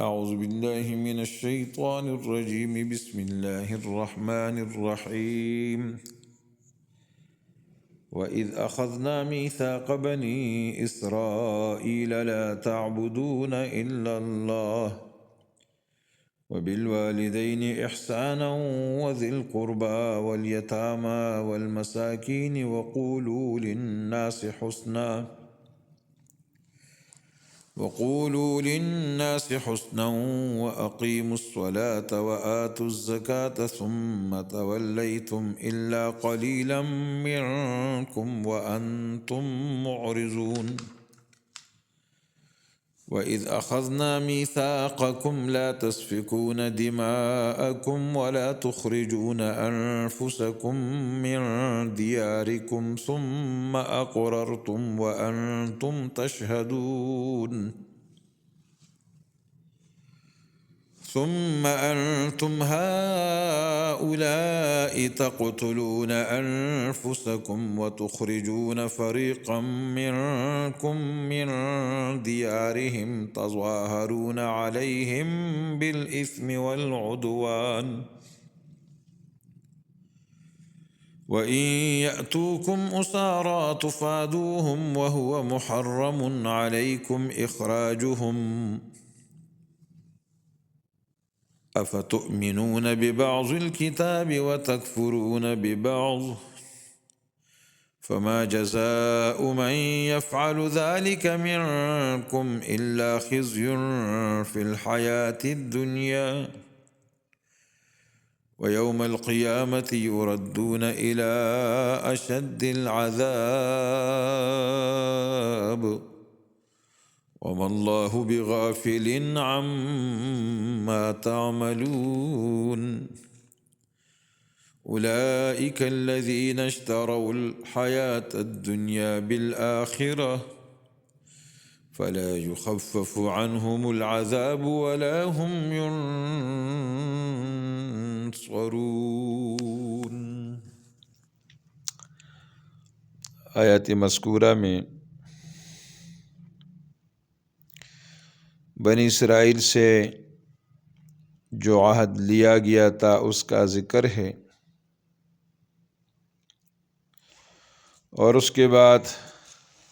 أعوذ بالله من الشيطان الرجيم بسم الله الرحمن الرحيم وإذ أخذنا ميثاق بني إسرائيل لا تعبدون إلا الله وبالوالدين إحسانا وذي القربى واليتامى والمساكين وقولوا للناس حسنا وأقيموا الصلاة وآتوا الزكاة ثم توليتم إلا قليلا منكم وأنتم معرضون وإذ أخذنا ميثاقكم لا تسفكون دماءكم ولا تخرجون أنفسكم من دياركم ثم أقررتم وأنتم تشهدون ثم أنتم هؤلاء تقتلون أنفسكم وتخرجون فريقا منكم من ديارهم تظاهرون عليهم بالإثم والعدوان وإن يأتوكم أسارى تفادوهم وهو محرم عليكم إخراجهم أفتؤمنون ببعض الكتاب وتكفرون ببعض فما جزاء من يفعل ذلك منكم إلا خزي في الحياة الدنيا ويوم القيامة يردون إلى أشد العذاب وما الله بغافل عما تعملون أولئك الذين اشتروا الحياة الدنيا بالآخرة فلا يخفف عنهم العذاب ولا هم ينصرون۔ آیات مذکورہ میں بنی اسرائیل سے جو عہد لیا گیا تھا اس کا ذکر ہے، اور اس کے بعد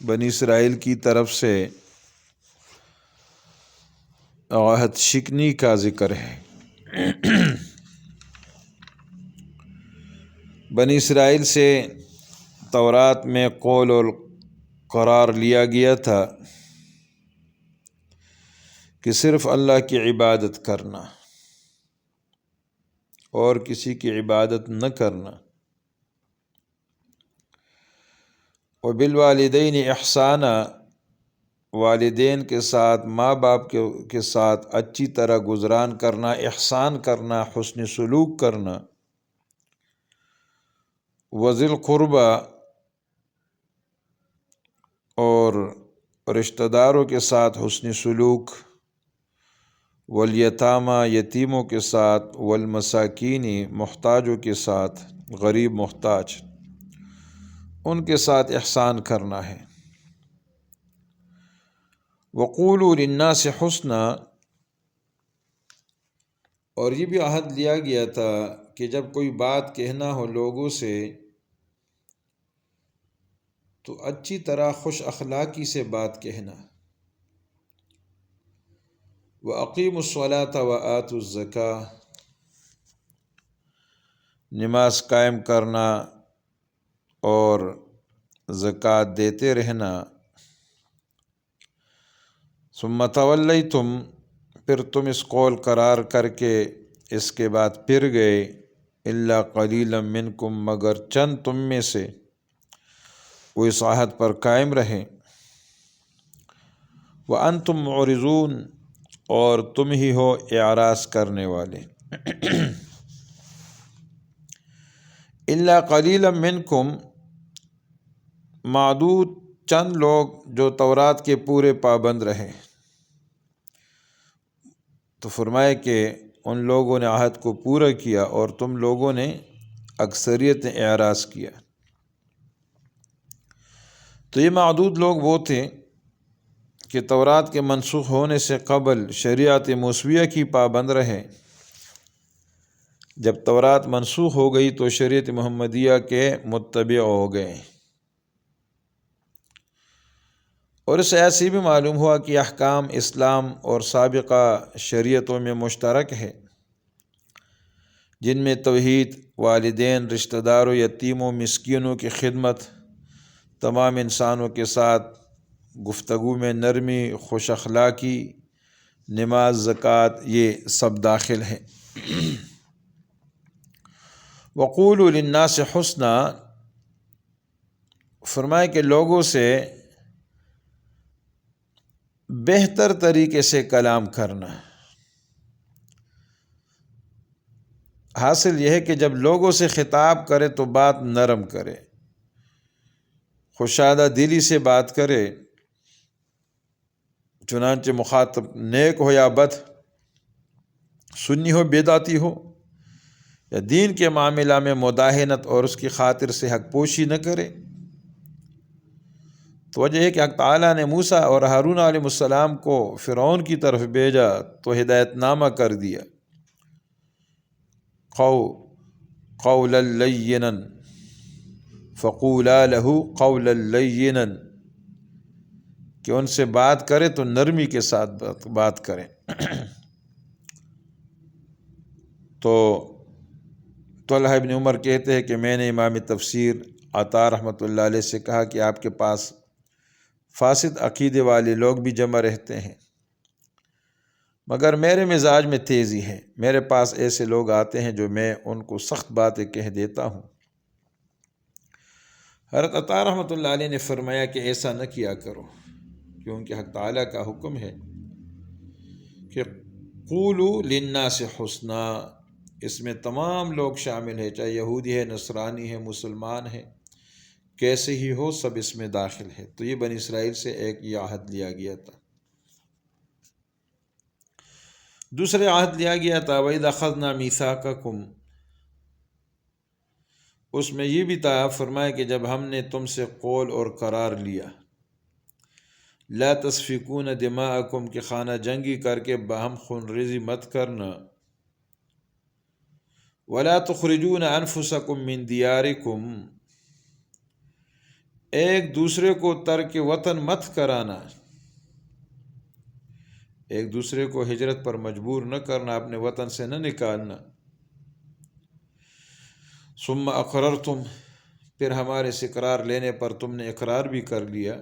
بنی اسرائیل کی طرف سے عہد شکنی کا ذکر ہے۔ بنی اسرائیل سے تورات میں قول اور قرار لیا گیا تھا کہ صرف اللہ کی عبادت کرنا اور کسی کی عبادت نہ کرنا، وبالوالدین احسانا، والدین کے ساتھ، ماں باپ کے ساتھ اچھی طرح گزران کرنا، احسان کرنا، حسن سلوک کرنا، وذی القربہ، اور رشتہ داروں کے ساتھ حسن سلوک، والیتامہ، یتیموں کے ساتھ، والمساکین، محتاجوں کے ساتھ، غریب محتاج، ان کے ساتھ احسان کرنا ہے۔ وقولوا للناس حسنا، اور یہ بھی عہد لیا گیا تھا کہ جب کوئی بات کہنا ہو لوگوں سے تو اچھی طرح خوش اخلاقی سے بات کہنا۔ وَأَقِيمُوا الصَّلَاةَ وَآتُوا الزَّكَاةَ، نماز قائم کرنا اور زکوٰۃ دیتے رہنا۔ ثُمَّ تَوَلَّيْتُمْ، پھر تم اس قول قرار کر کے اس کے بعد پھر گئے، إِلَّا قَلِيلًا مِّنْكُمْ، مگر چند تم میں سے وہ اس عہد پر قائم رہیں۔ وَأَنْتُمْ مُعْرِضُونَ، اور تم ہی ہو اعراض کرنے والے۔ إِلَّا قَلِيلًا مِّنْكُمْ، معدود چند لوگ جو تورات کے پورے پابند رہے، تو فرمائے کہ ان لوگوں نے عہد کو پورا کیا اور تم لوگوں نے، اکثریت نے اعراض کیا۔ تو یہ معدود لوگ وہ تھے کہ تورات کے منسوخ ہونے سے قبل شریعت موسویہ کی پابند رہے۔ جب تورات منسوخ ہو گئی تو شریعت محمدیہ کے متبع ہو گئے، اور اس سے ایسی بھی معلوم ہوا کہ احکام اسلام اور سابقہ شریعتوں میں مشترک ہے، جن میں توحید، والدین، رشتہ داروں، یتیموں، مسکینوں کی خدمت، تمام انسانوں کے ساتھ گفتگو میں نرمی، خوش اخلاقی، نماز، زکوٰۃ، یہ سب داخل ہیں۔ وقولوا للناس حسنا، فرمائے کہ لوگوں سے بہتر طریقے سے کلام کرنا۔ حاصل یہ ہے کہ جب لوگوں سے خطاب کرے تو بات نرم کرے، خوشادہ دلی سے بات کرے، چنانچہ مخاطب نیک ہو یا بد، سنی ہو بدعتی ہو، یا دین کے معاملہ میں مداہنت اور اس کی خاطر سے حق پوشی نہ کرے۔ تو وجہ ہے کہ حق تعالیٰ نے موسیٰ اور ہارون علیہ السلام کو فرعون کی طرف بھیجا تو ہدایت نامہ کر دیا، قولا لینا فقولا لہ قولا لینا، کہ ان سے بات کرے تو نرمی کے ساتھ بات کریں۔ تو طلحہ ابن عمر کہتے ہیں کہ میں نے امام تفسیر عطا رحمۃ اللہ علیہ سے کہا کہ آپ کے پاس فاسد عقیدے والے لوگ بھی جمع رہتے ہیں، مگر میرے مزاج میں تیزی ہے، میرے پاس ایسے لوگ آتے ہیں جو میں ان کو سخت باتیں کہہ دیتا ہوں۔ حضرت عطا رحمۃ اللہ علیہ نے فرمایا کہ ایسا نہ کیا کرو، کیونکہ حق تعالیٰ کا حکم ہے کہ قولوا للناس حسنا، اس میں تمام لوگ شامل ہیں، چاہے یہودی ہے، نصرانی ہے، مسلمان ہے، کیسے ہی ہو، سب اس میں داخل ہے۔ تو یہ بنی اسرائیل سے ایک یہ عہد لیا گیا تھا۔ دوسرے عہد لیا گیا تھا وَإِذْ أَخَذْنَا مِيثَاقَكُمْ، اس میں یہ بھی تھا، فرمایا کہ جب ہم نے تم سے قول اور قرار لیا، لا تسفکون دماءکم، کہ خانہ جنگی کر کے باہم خون ریزی مت کرنا، ولا تخرجون انفسکم من دیارکم، ایک دوسرے کو ترک وطن مت کرانا، ایک دوسرے کو ہجرت پر مجبور نہ کرنا، اپنے وطن سے نہ نکالنا، ثم اقررتم، پھر ہمارے سے اقرار لینے پر تم نے اقرار بھی کر لیا،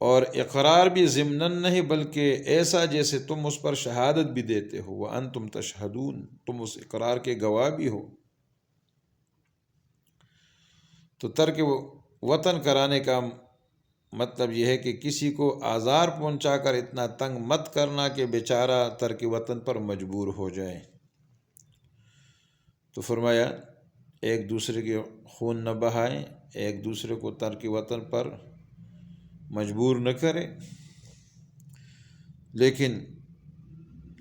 اور اقرار بھی ضمناً نہیں بلکہ ایسا جیسے تم اس پر شہادت بھی دیتے ہو، وانتم تشہدون، تم اس اقرار کے گواہ بھی ہو۔ تو ترک وطن کرانے کا مطلب یہ ہے کہ کسی کو آزار پہنچا کر اتنا تنگ مت کرنا کہ بیچارہ ترک وطن پر مجبور ہو جائے۔ تو فرمایا ایک دوسرے کے خون نہ بہائیں، ایک دوسرے کو ترک وطن پر مجبور نہ کرے، لیکن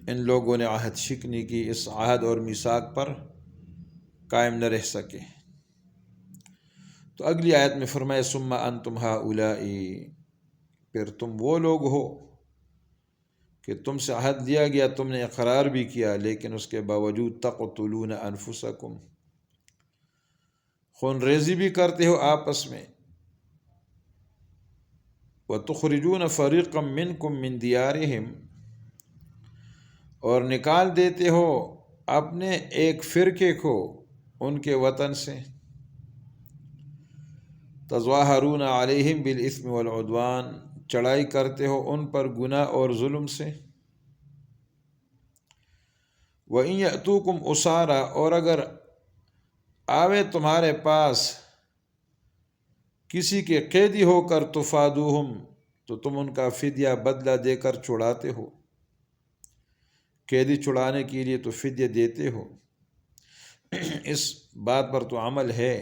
ان لوگوں نے عہد شکنی کی، اس عہد اور میثاق پر قائم نہ رہ سکے۔ تو اگلی آیت میں فرمایا ثم انتم ہؤلاء، پھر تم وہ لوگ ہو کہ تم سے عہد لیا گیا، تم نے اقرار بھی کیا، لیکن اس کے باوجود تقتلون انفسکم، خون ریزی بھی کرتے ہو آپس میں، وتخرجون فریقا منکم من دیارہم، اور نکال دیتے ہو اپنے ایک فرقے کو ان کے وطن سے، تظاہرون علیہم بالاثم والعدوان، چڑھائی کرتے ہو ان پر گناہ اور ظلم سے، وَإِن يَأْتُوكُمْ أُسَارَىٰ، اور اگر آوے تمہارے پاس کسی کے قیدی ہو کر، تفادوہم، تو تم ان کا فدیہ بدلہ دے کر چھڑاتے ہو، قیدی چھڑانے کے لیے تو فدیہ دیتے ہو، اس بات پر تو عمل ہے،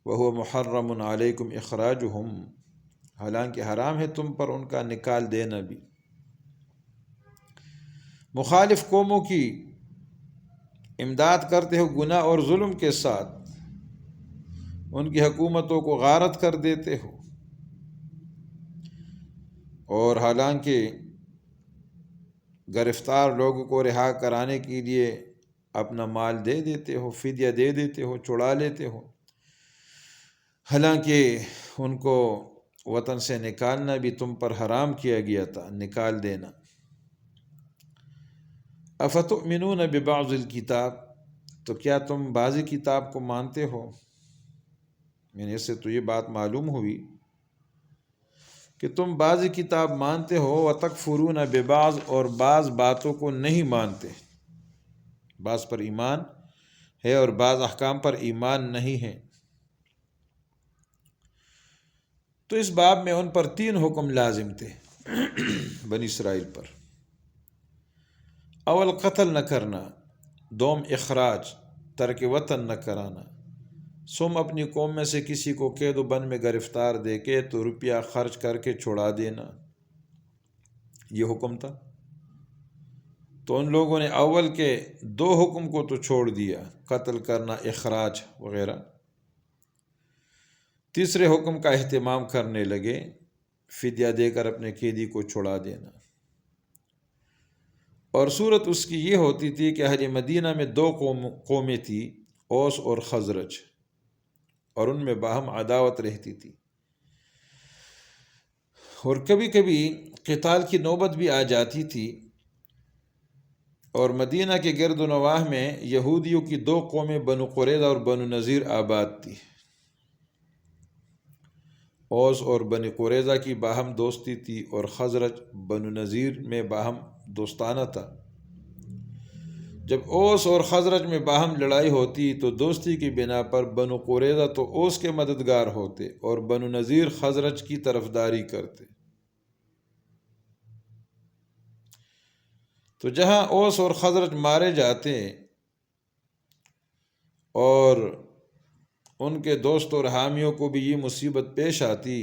وَهُوَ مُحَرَّمٌ عَلَيْكُمْ إِخْرَاجُهُمْ، حالانکہ حرام ہے تم پر ان کا نکال دینا بھی۔ مخالف قوموں کی امداد کرتے ہو گناہ اور ظلم کے ساتھ، ان کی حکومتوں کو غارت کر دیتے ہو، اور حالانکہ گرفتار لوگوں کو رہا کرانے کے لیے اپنا مال دے دیتے ہو، فدیہ دے دیتے ہو، چھڑا لیتے ہو، حالانکہ ان کو وطن سے نکالنا بھی تم پر حرام کیا گیا تھا، نکال دینا۔ افتؤمنون ببعض الکتاب، تو کیا تم بعضی کتاب کو مانتے ہو؟ یعنی اس سے تو یہ بات معلوم ہوئی کہ تم بعضی کتاب مانتے ہو، وتکفرون ببعض، اور بعض باتوں کو نہیں مانتے، بعض پر ایمان ہے اور بعض احکام پر ایمان نہیں ہے۔ تو اس باب میں ان پر 3 حکم لازم تھے بنی اسرائیل پر۔ اول قتل نہ کرنا، دوم اخراج، ترک وطن نہ کرانا، سم اپنی قوم میں سے کسی کو قید و بند میں گرفتار دے کے تو روپیہ خرچ کر کے چھڑا دینا، یہ حکم تھا۔ تو ان لوگوں نے اول کے 2 حکم کو تو چھوڑ دیا، قتل کرنا، اخراج وغیرہ، تیسرے حکم کا اہتمام کرنے لگے، فدیہ دے کر اپنے قیدی کو چھڑا دینا۔ اور صورت اس کی یہ ہوتی تھی کہ اہل مدینہ میں 2 قومیں تھیں، اوس اور خزرج، اور ان میں باہم عداوت رہتی تھی، اور کبھی کبھی قتال کی نوبت بھی آ جاتی تھی۔ اور مدینہ کے گرد و نواح میں یہودیوں کی 2 قومیں، بنو قریظہ اور بنو نذیر آباد تھی۔ اوس اور بنو قریظہ کی باہم دوستی تھی، اور خزرج بنو نذیر میں باہم دوستانہ تھا۔ جب اوس اور خزرج میں باہم لڑائی ہوتی تو دوستی کی بنا پر بنو قریظہ تو اوس کے مددگار ہوتے اور بنو نذیر خزرج کی طرفداری کرتے۔ تو جہاں اوس اور خزرج مارے جاتے اور ان کے دوست اور حامیوں کو بھی یہ مصیبت پیش آتی،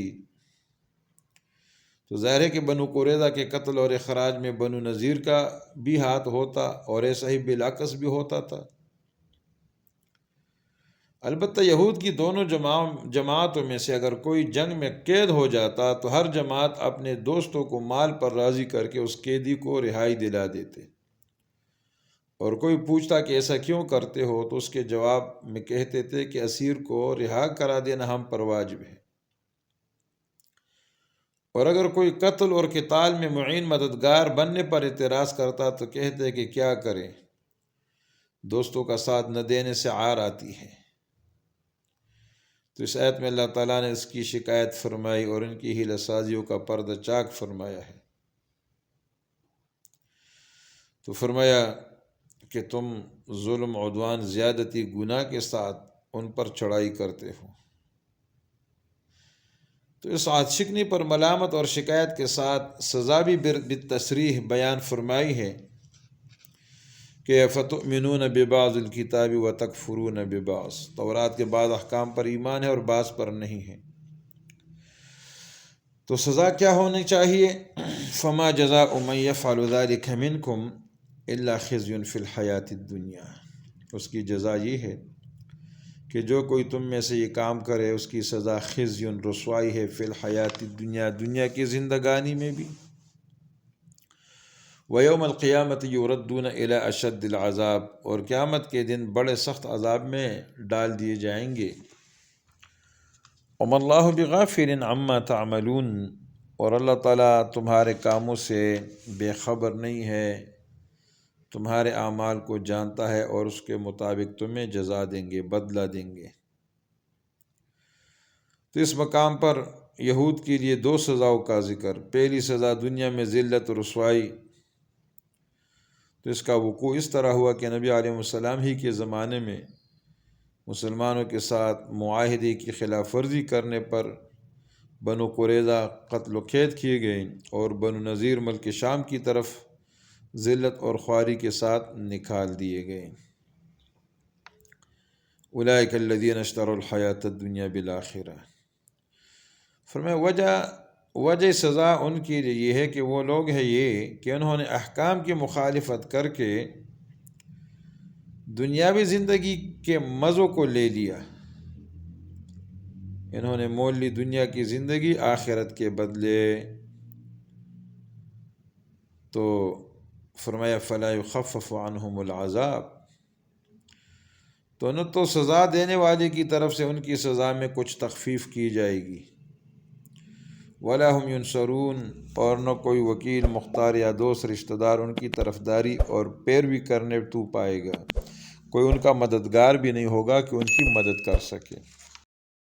تو ظاہر ہے کہ بنو قریظہ کے قتل اور اخراج میں بنو نذیر کا بھی ہاتھ ہوتا، اور ایسا ہی بالعکس بھی ہوتا تھا۔ البتہ یہود کی دونوں جماعتوں میں سے اگر کوئی جنگ میں قید ہو جاتا تو ہر جماعت اپنے دوستوں کو مال پر راضی کر کے اس قیدی کو رہائی دلا دیتے، اور کوئی پوچھتا کہ ایسا کیوں کرتے ہو تو اس کے جواب میں کہتے تھے کہ اسیر کو رہا کرا دینا ہم پر واجب ہے۔ اور اگر کوئی قتل اور قتال میں معین مددگار بننے پر اعتراض کرتا تو کہتے کہ کیا کریں، دوستوں کا ساتھ نہ دینے سے عار آتی ہے۔ تو اس آیت میں اللہ تعالیٰ نے اس کی شکایت فرمائی اور ان کی حیلہ سازیوں کا پردہ چاک فرمایا ہے۔ تو فرمایا کہ تم ظلم، عدوان، زیادتی، گناہ کے ساتھ ان پر چڑھائی کرتے ہو۔ تو اس عادشکنی پر ملامت اور شکایت کے ساتھ سزا بھی بالتصریح بیان فرمائی ہے کہ فتؤمنون ببعض الکتاب وتکفرون ببعض، تورات کے بعض احکام پر ایمان ہے اور بعض پر نہیں ہے۔ تو سزا کیا ہونی چاہیے؟ فما جزاء من یفعل ذلک منکم الا خزی فی الحیاۃ الدنیا، اس کی جزا یہ ہے کہ جو کوئی تم میں سے یہ کام کرے اس کی سزا خزی، رسوائی ہے، فی الحیاۃ الدنیا، دنیا کی زندگانی میں بھی، ویوم القیامت یردون الی اشد العذاب، اور قیامت کے دن بڑے سخت عذاب میں ڈال دیے جائیں گے۔ وما اللہ بغافل عما تعملون، اور اللہ تعالیٰ تمہارے کاموں سے بے خبر نہیں ہے، تمہارے اعمال کو جانتا ہے اور اس کے مطابق تمہیں جزا دیں گے، بدلہ دیں گے۔ تو اس مقام پر یہود کے لیے 2 سزاؤں کا ذکر۔ پہلی سزا دنیا میں ذلت و رسوائی، تو اس کا وقوع اس طرح ہوا کہ نبی علیہ السلام ہی کے زمانے میں مسلمانوں کے ساتھ معاہدے کی خلاف ورزی کرنے پر بنو قریظہ قتل و قید کیے گئے، اور بنو نذیر ملک شام کی طرف ذلت اور خواری کے ساتھ نکال دیے گئے۔ اولئک الذین اشتروا الحیاۃ الدنیا بالآخرہ، فرمایا وجہ سزا ان کے لیے یہ ہے کہ وہ لوگ ہیں یہ کہ انہوں نے احکام کی مخالفت کر کے دنیاوی زندگی کے مزوں کو لے لیا، انہوں نے مول لی دنیا کی زندگی آخرت کے بدلے۔ تو فرمایا فلا یخفف عنہم العذاب، تو نہ تو سزا دینے والے کی طرف سے ان کی سزا میں کچھ تخفیف کی جائے گی، ولا هم ینصرون، اور نہ کوئی وکیل، مختار یا دوست رشتہ دار ان کی طرفداری اور پیروی کرنے تو پائے گا، کوئی ان کا مددگار بھی نہیں ہوگا کہ ان کی مدد کر سکے۔